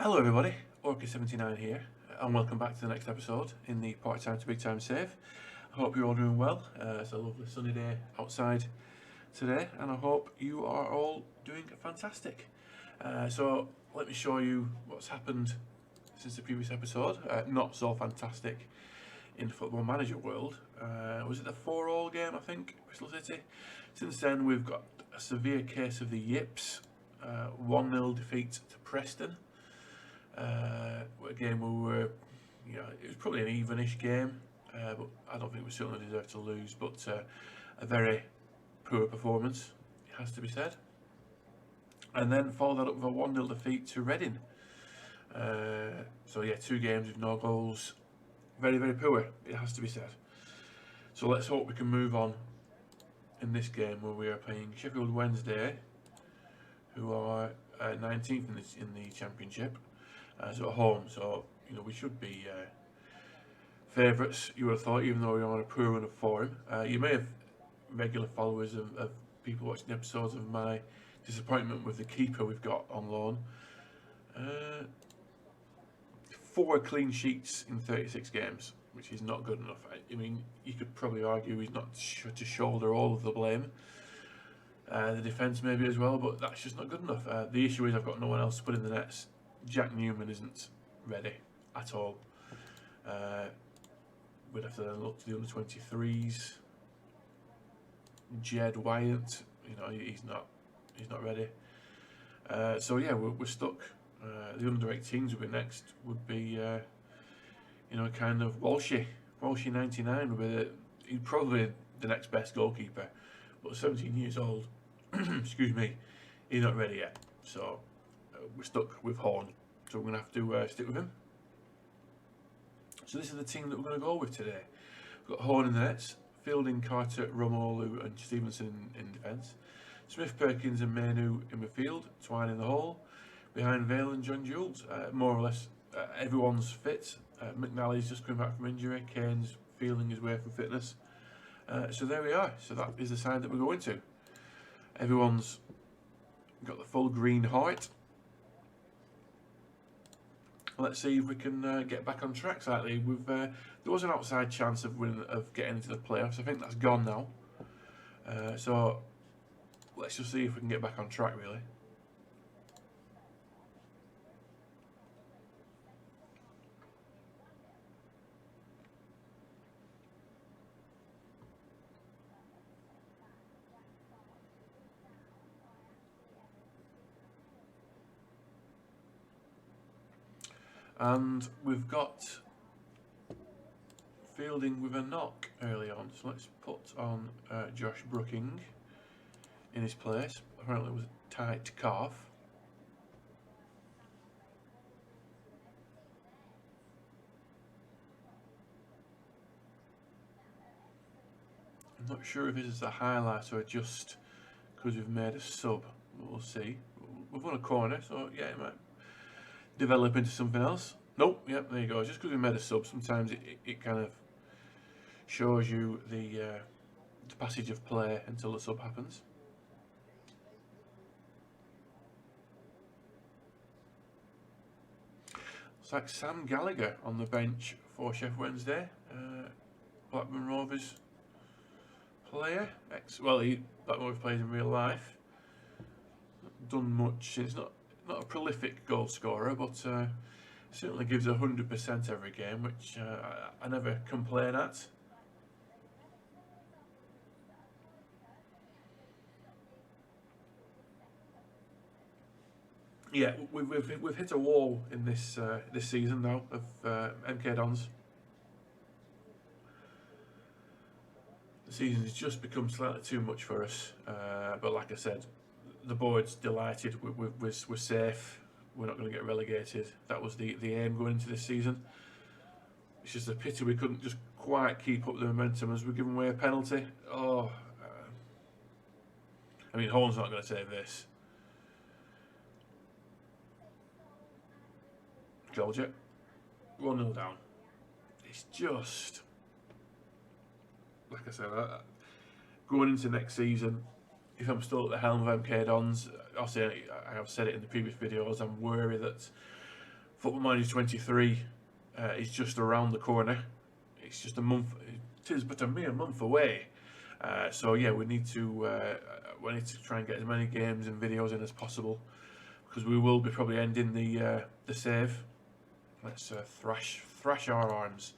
Hello everybody, FM22 here, and welcome back to the next episode in the Part-Time to Big Time Save. I hope you're all doing well. It's a lovely sunny day outside today, and I hope you are all doing fantastic. So let me show you what's happened since the previous episode. Not so fantastic in the Football Manager world. Was it the 4-4 game, I think, Bristol City? Since then we've got a severe case of the yips. 1-0 defeat to Preston. A game where we were, it was probably an evenish game, but I don't think we certainly deserved to lose. But a very poor performance, it has to be said. And then follow that up with a 1-0 defeat to Reading. So yeah, 2 games with no goals. Very, very poor, it has to be said. So let's hope we can move on in this game where we are playing Sheffield Wednesday, who are 19th in the Championship. So at home, so we should be favourites, you would have thought, even though we're on a poor run of form. You may have regular followers of people watching the episodes of my disappointment with the keeper we've got on loan. 4 clean sheets in 36 games, which is not good enough. I mean, you could probably argue he's not to shoulder all of the blame. The defence maybe as well, but that's just not good enough. The issue is I've got no one else to put in the nets. Jack Newman isn't ready at all. We'd have to look to the under-23s. Jed Wyatt, he's not ready. So yeah, we're stuck. The under-18s would be next. Would be kind of Walshy 99 would be he's probably the next best goalkeeper, but 17 years old. Excuse me, he's not ready yet. So we're stuck with Horn, so we're going to have to stick with him. So this is the team that we're going to go with today. We've got Horn in the nets, Fielding, Carter, Romolu and Stevenson in defence, Smith, Perkins and Manu in midfield, Twine in the hole, behind Vale and John Jules. More or less everyone's fit. McNally's just coming back from injury, Kane's feeling his way from fitness. So there we are, so that is the side that we're going to. Everyone's got the full green heart. Let's see if we can get back on track slightly. There was an outside chance of getting into the playoffs. I think that's gone now. So let's just see if we can get back on track, really. And we've got Fielding with a knock early on, so let's put on Josh Brooking in his place. Apparently it was a tight calf. I'm not sure if this is a highlight or just because we've made a sub. We'll see. We've won a corner, so yeah, it might develop into something else. Nope, yep, there you go. Just because we made a sub, sometimes it kind of shows you the passage of play until the sub happens. It's like Sam Gallagher on the bench for Sheffield Wednesday. Blackburn Rovers player. Blackburn Rovers plays in real life. Not done much. It's not a prolific goal scorer, but certainly gives 100% every game, which I never complain at. Yeah, we've hit a wall in this season now of MK Dons. The season has just become slightly too much for us, but like I said, the board's delighted. We're safe. We're not going to get relegated. That was the aim going into this season. It's just a pity we couldn't just quite keep up the momentum as we're giving away a penalty. I mean, Horn's not going to save this. Georgia, 1-0 down. It's just, like I said, going into next season, if I'm still at the helm of MK Dons, obviously I have said it in the previous videos, I'm worried that Football Manager 23 is just around the corner. It's just a month. It is but a mere month away. So yeah, we need to try and get as many games and videos in as possible, because we will be probably ending the save. Let's thrash our arms.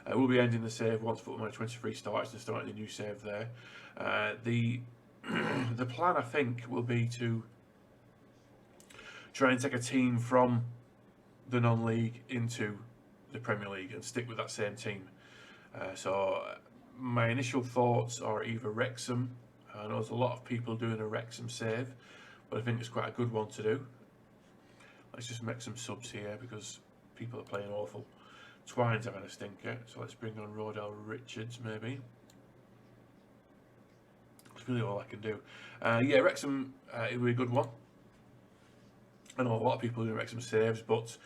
We'll be ending the save once Football Manager 23 starts and starting the new save there. The the plan, I think, will be to try and take a team from the non-league into the Premier League and stick with that same team. So my initial thoughts are either Wrexham. I know there's a lot of people doing a Wrexham save, but I think it's quite a good one to do. Let's just make some subs here because people are playing awful. Twine's having a stinker, so let's bring on Rodell Richards maybe. That's really all I can do. Yeah, Wrexham, it will be a good one. I know a lot of people do Wrexham saves, but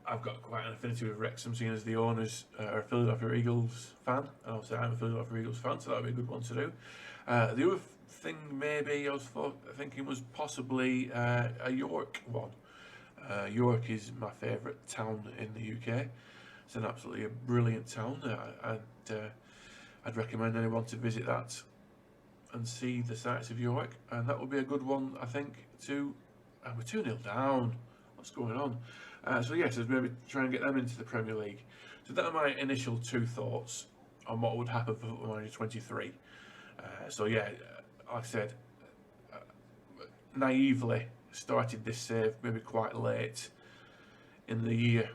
I've got quite an affinity with Wrexham, seeing as the owners are a Philadelphia Eagles fan, and also I'm a Philadelphia Eagles fan, so that would be a good one to do. The other thing maybe I was thinking was possibly a York one. York is my favourite town in the UK. It's an absolutely brilliant town. I'd recommend anyone to visit that and see the sights of York, and that would be a good one, I think, to... we're 2-0 down. What's going on? So yes, maybe try and get them into the Premier League. So that are my initial two thoughts on what would happen for Football Manager 23. So yeah, like I said, naively started this save maybe quite late in the year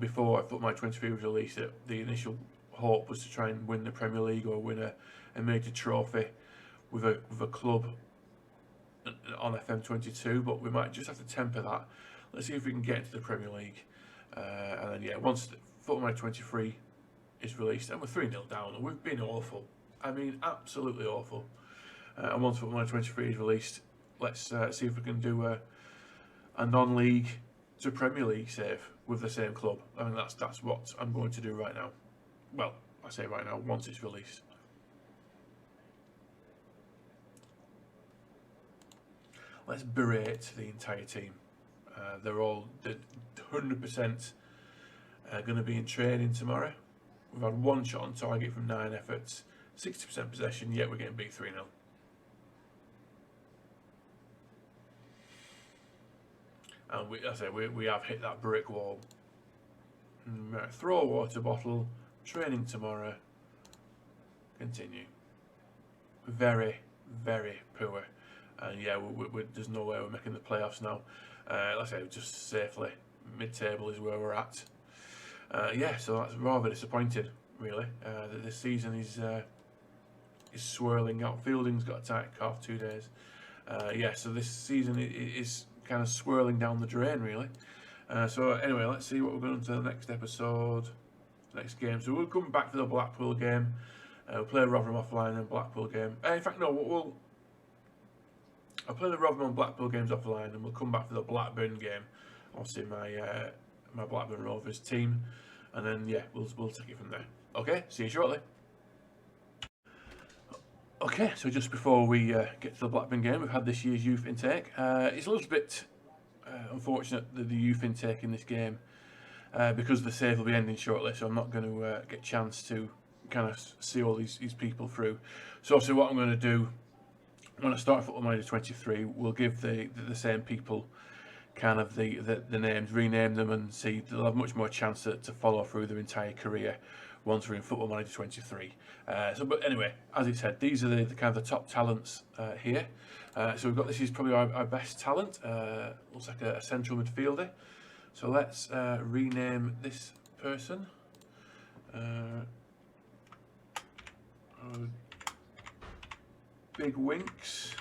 before Football Manager 23 was released. The initial hope was to try and win the Premier League or win a major trophy with a club on FM22, but we might just have to temper that. Let's see if we can get into the Premier League, and then yeah, once Football Manager 23 is released, and we're 3-0 down, and we've been awful. I mean, absolutely awful. And once Football Manager 23 is released, let's see if we can do a non-league to Premier League save with the same club. I mean, that's what I'm going to do right now. Well, I say right now, once it's released. Let's berate the entire team. They're 100% going to be in training tomorrow. We've had one shot on target from 9 efforts, 60% possession, yet we're getting beat 3-0. And we have hit that brick wall. Throw a water bottle, training tomorrow, continue. Very, very poor. And yeah, there's no way we're making the playoffs now. Let's say just safely mid-table is where we're at. Yeah, so that's rather disappointing, really. That this season is swirling out. Fielding's got a tight calf 2 days. Yeah, so this season is kind of swirling down the drain, really. So anyway, let's see what we're going to the next episode, next game. So we'll come back to the Blackpool game. We'll play Rotherham offline and Blackpool game. In fact, no, I'll play the Rotherham and Blackpool games offline, and we'll come back for the Blackburn game. Obviously, my Blackburn Rovers team, and then yeah, we'll take it from there. Okay, see you shortly. Okay, so just before we get to the Blackburn game, we've had this year's youth intake. It's a little bit unfortunate that the youth intake in this game, because the save will be ending shortly, so I'm not going to get a chance to kind of see all these people through. So obviously what I'm going to do, when I start Football Manager 23, we'll give the same people kind of the names, rename them, and see they'll have much more chance to follow through their entire career once we're in Football Manager 23. But anyway, as I said, these are the kind of the top talents here. So we've got, this is probably our best talent. Looks like a central midfielder. So let's rename this person. Big Winks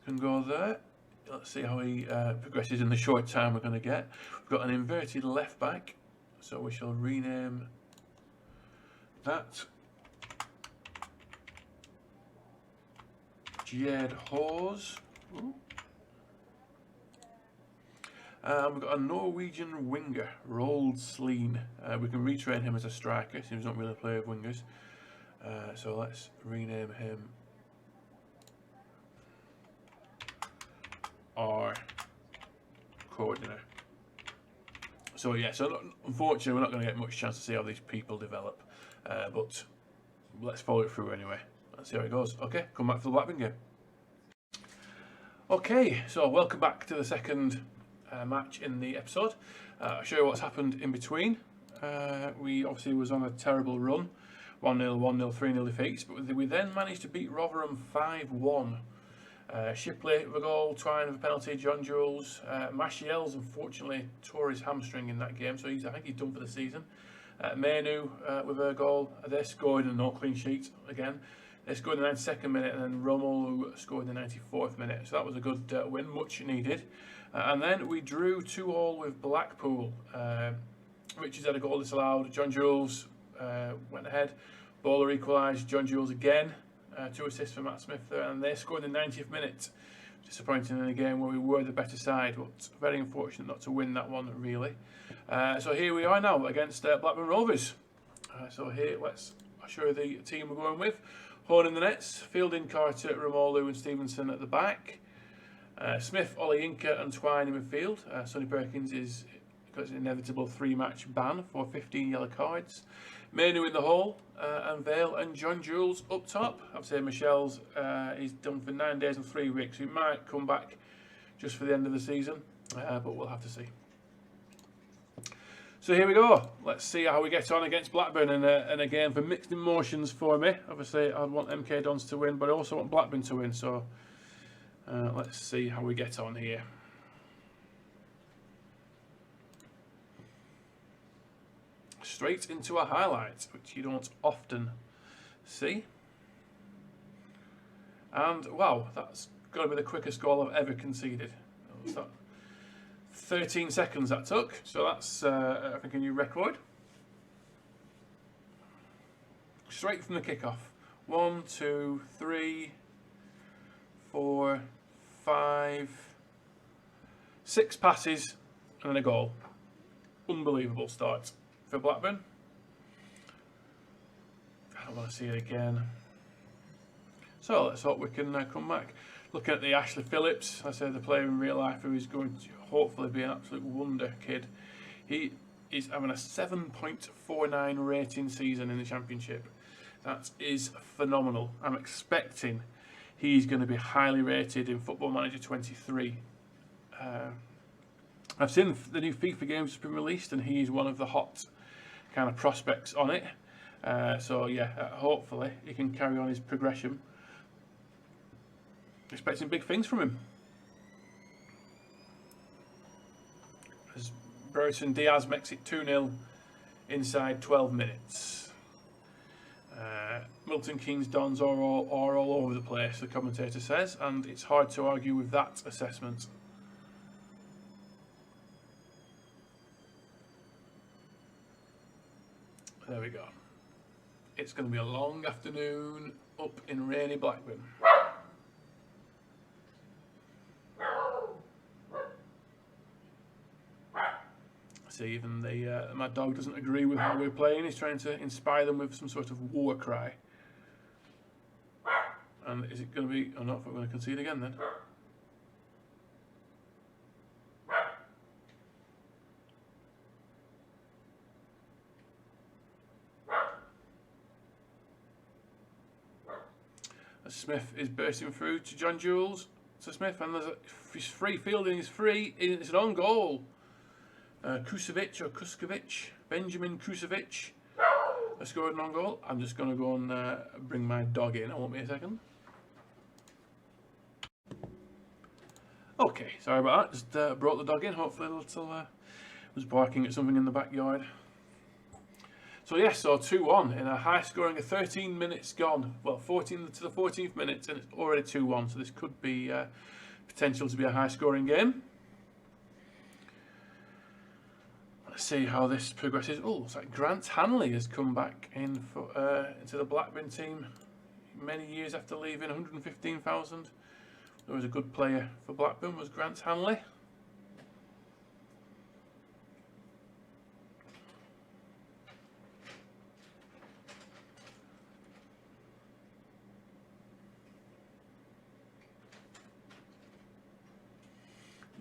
can go there. Let's see how he progresses in the short time we're going to get. We've got an inverted left back, so we shall rename that Jed Hawes. And we've got a Norwegian winger, Roald Sleen. We can retrain him as a striker, since we don't really play with wingers. So let's rename him coordinator. So yeah, so unfortunately we're not going to get much chance to see how these people develop, but let's follow it through anyway. Let's see how it goes. Okay, come back to the Blackburn game. Okay, so welcome back to the second match in the episode. I'll show you what's happened in between. We obviously was on a terrible run, 1-0, 1-0, 3-0 defeats, but we then managed to beat Rotherham 5-1. Shipley with a goal, Twine with a penalty, John Jules. Mashiel's unfortunately tore his hamstring in that game, so I think he's done for the season. Menu with a goal, they scored in a no clean sheet again. They scored in the 92nd minute, and then Romelu scored in the 94th minute, so that was a good win, much needed. And then we drew 2-2 with Blackpool. Richards had a goal disallowed, John Jules went ahead, Bowler equalised, John Jules again. 2 assists for Matt Smith there, and they scored in the 90th minute. Disappointing in a game where we were the better side, but very unfortunate not to win that one, really. So here we are now against Blackburn Rovers. So here, I'll show you the team we're going with. Horn in the nets, Fielding, Carter, Romolu and Stevenson at the back. Smith, Olayinka and Twine in midfield. Sonny Perkins is got an inevitable 3-match ban for 15 yellow cards. Menu in the hole, and Vale and John Jules up top. I'd say Michelle's he's done for 9 days and 3 weeks. He might come back just for the end of the season, but we'll have to see. So here we go. Let's see how we get on against Blackburn, and again for mixed emotions for me. Obviously, I want MK Dons to win, but I also want Blackburn to win. So let's see how we get on here. Straight into a highlight, which you don't often see. And wow, that's got to be the quickest goal I've ever conceded. What's that? 13 seconds that took, so that's I think a new record. Straight from the kickoff. 1, 2, 3, 4, 5, 6 passes and then a goal. Unbelievable start for Blackburn. I don't want to see it again. So let's hope we can come back. Looking at the Ashley Phillips, I say the player in real life who is going to hopefully be an absolute wonder kid. He is having a 7.49 rating season in the Championship. That is phenomenal. I'm expecting he's going to be highly rated in Football Manager 23. I've seen the new FIFA games that's been released, and he's one of the hot kind of prospects on it. So yeah, hopefully he can carry on his progression. Expecting big things from him. As Brereton Diaz makes it 2-0 inside 12 minutes. Milton Keynes Dons are all over the place, the commentator says, and it's hard to argue with that assessment. There we go. It's going to be a long afternoon up in rainy Blackburn. See, even my dog doesn't agree with how we're playing. He's trying to inspire them with some sort of war cry. And is it going to be... Oh no, we're going to concede again then. Smith is bursting through to John Jules. To Smith, and he's free fielding, he's free. It's an own goal. Kusevic or Kuskovic, Benjamin Kusevic has scored an own goal. I'm just going to go and bring my dog in. I won't be a second. Okay, sorry about that. Just brought the dog in. Hopefully, was barking at something in the backyard. So yes, so 2-1 in a high scoring of 13 minutes gone. Well, 14 to the 14th minute, and it's already 2-1. So this could be potential to be a high scoring game. Let's see how this progresses. Oh, looks like Grant Hanley has come back in for into the Blackburn team many years after leaving. 115,000. There was a good player for Blackburn, was Grant Hanley.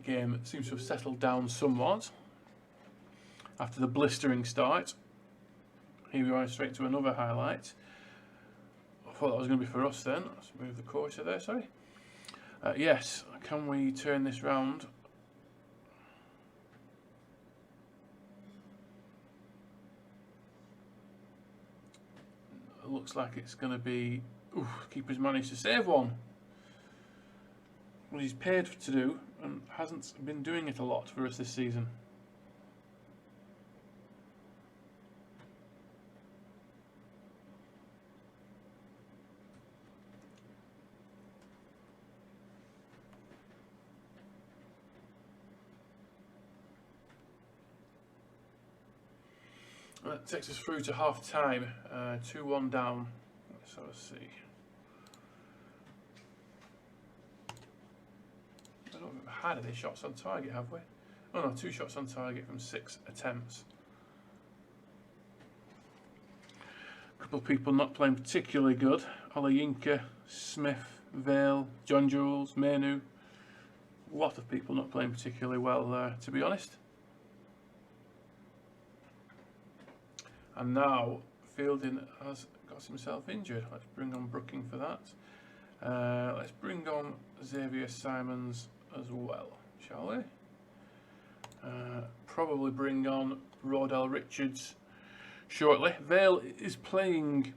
game seems to have settled down somewhat after the blistering start. Here we are, straight to another highlight. I thought that was going to be for us then. Let's move the cursor there, sorry. Yes, can we turn this round? It looks like it's going to be... Ooh, keeper's managed to save one. What he's paid to do and hasn't been doing it a lot for us this season. That takes us through to half time, 2-1 down. Let's sort of see. I don't think we've had any shots on target, have we? Oh no, 2 shots on target from 6 attempts. A couple of people not playing particularly good. Olayinka, Smith, Vale, John Jules, Menu. A lot of people not playing particularly well there, to be honest. And now Fielding has got himself injured. Let's bring on Brooking for that. Let's bring on Xavier Simons as well, shall we? Probably bring on Rodell Richards shortly. Vale is playing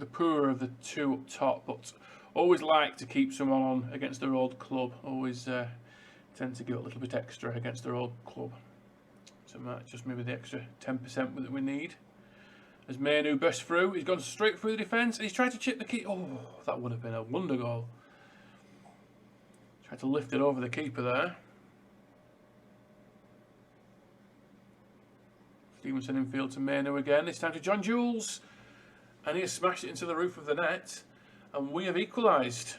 the poorer of the 2 up top, but always like to keep someone on against their old club. Always tend to give it a little bit extra against their old club. So might just maybe the extra 10% that we need. As Manu bursts through, he's gone straight through the defence and he's tried to chip the keeper. Oh, that would have been a wonder goal. Tried to lift it over the keeper there. Stevenson infield to Manu again. This time to John Jules. And he has smashed it into the roof of the net. And we have equalised.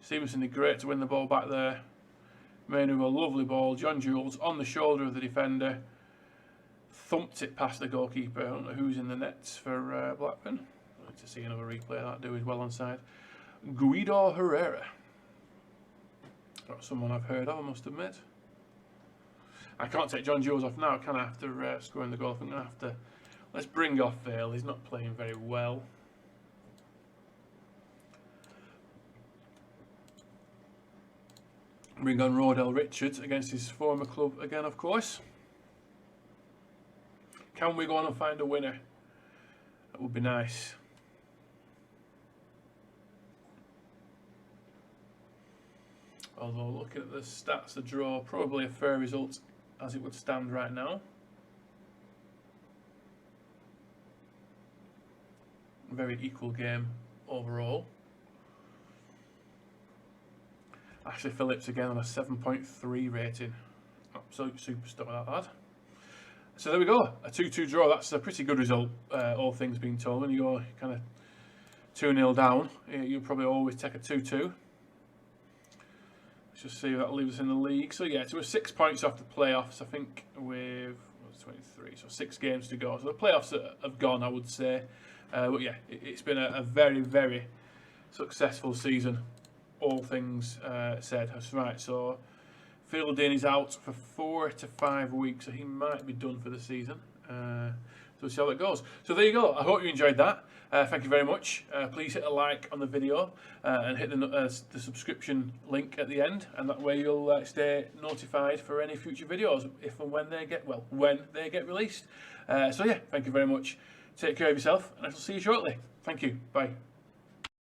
Stevenson did great to win the ball back there. Manu a lovely ball. John Jules on the shoulder of the defender. Thumped it past the goalkeeper. I don't know who's in the nets for Blackburn. I'd like to see another replay of that. Do is well onside. Guido Herrera. Not someone I've heard of, I must admit. I can't take John Jules off now, can I? After scoring the goal, I think I'm going to have to... Let's bring off Vale. He's not playing very well. Bring on Rodell Richards against his former club again, of course. Can we go on and find a winner? That would be nice. Although looking at the stats, the draw, probably a fair result as it would stand right now. Very equal game overall. Ashley Phillips again on a 7.3 rating. Absolute superstar, that lad. So there we go, a 2-2 draw. That's a pretty good result, all things being told. When you're kind of 2-0 down, you'll probably always take a 2-2. Let's just see if that leaves us in the league. So yeah, so we're 6 points off the playoffs, I think, with 23, so 6 games to go. So the playoffs have gone, I would say. But yeah, it's been a very, very successful season, all things said. That's right. So Fielding is out for 4 to 5 weeks, so he might be done for the season. So we'll see how that goes. So there you go. I hope you enjoyed that. Thank you very much. Please hit a like on the video and hit the subscription link at the end, and that way you'll stay notified for any future videos if and when they get released. So yeah, thank you very much. Take care of yourself, and I shall see you shortly. Thank you. Bye.